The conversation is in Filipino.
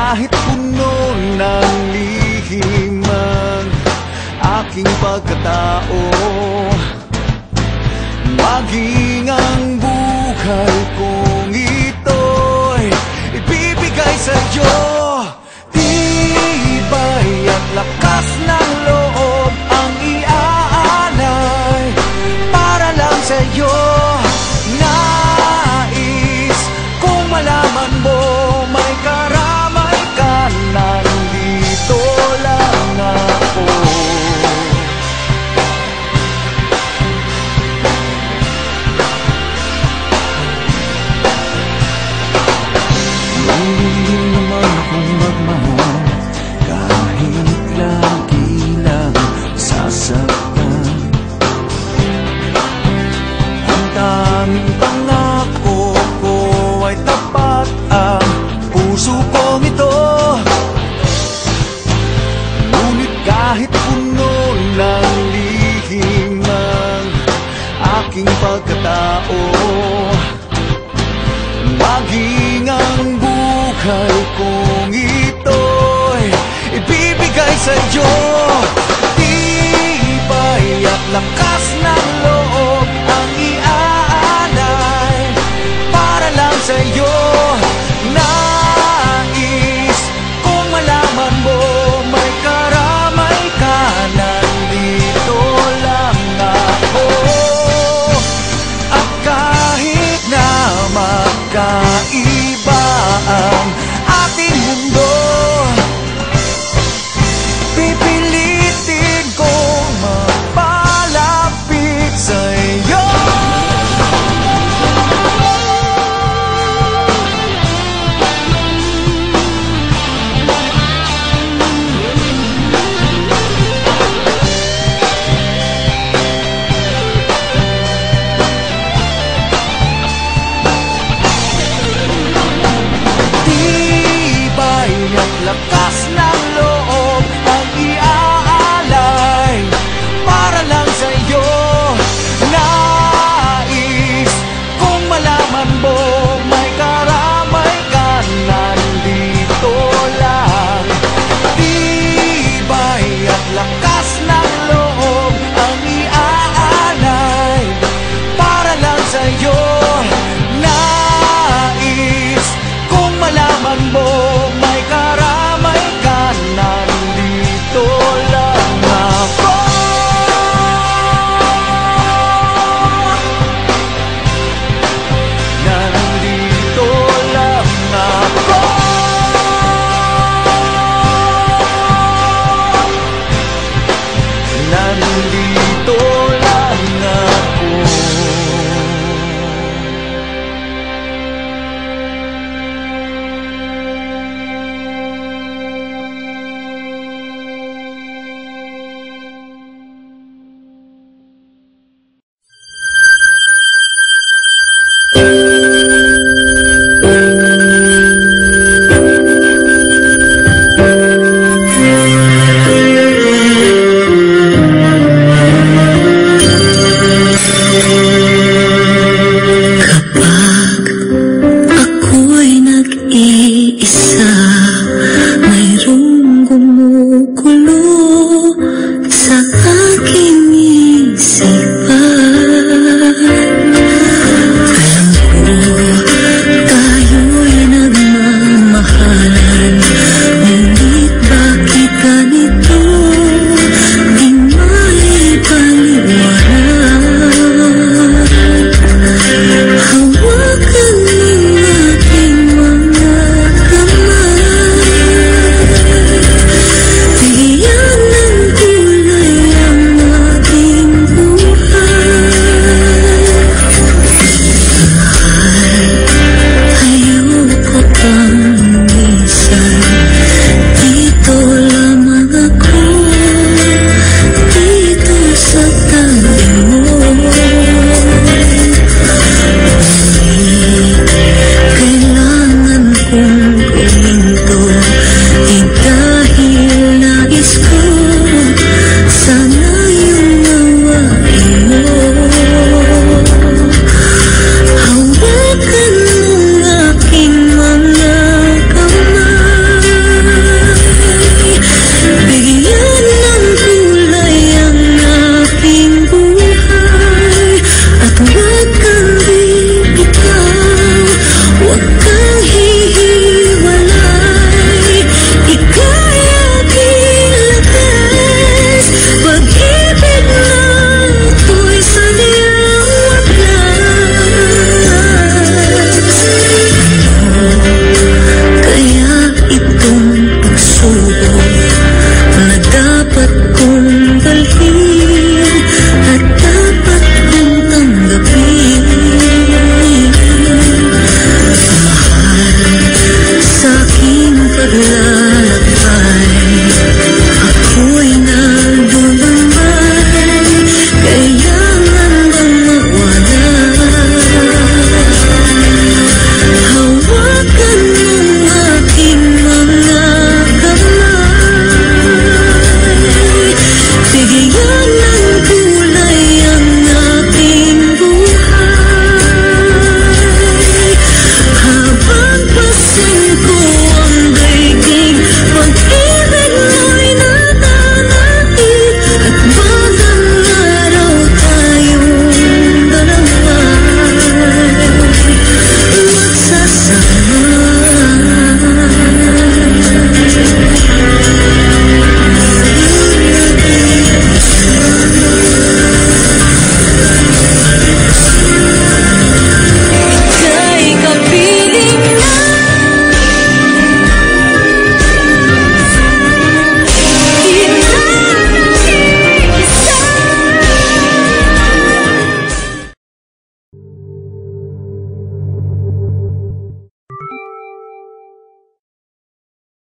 kahit puno ng lihim ang aking pagkatao, maging ang buhay kong ito'y ibibigay sa'yo. Tibay at lakas ng loob ang iaanay para lang sa'yo. Nais kung malaman mo may karamay ka, nandito lang ako. Hindi naman akong magmahal kahit lagi lang sasaktan. Ang tanging pangako ko ay tapat, ang puso kong ito. Ngunit kahit puno ng lihim ang aking pagkatao, maging ang buhay kong ito'y ibibigay sa'yo. Tibay at lakas ng loob ang iaanay para lang sa'yo. Nais kung malaman mo may karamay ka, nandito lang ako. At kahit na magkaiba ang ating mundo, pipilitin kong magpalaya padala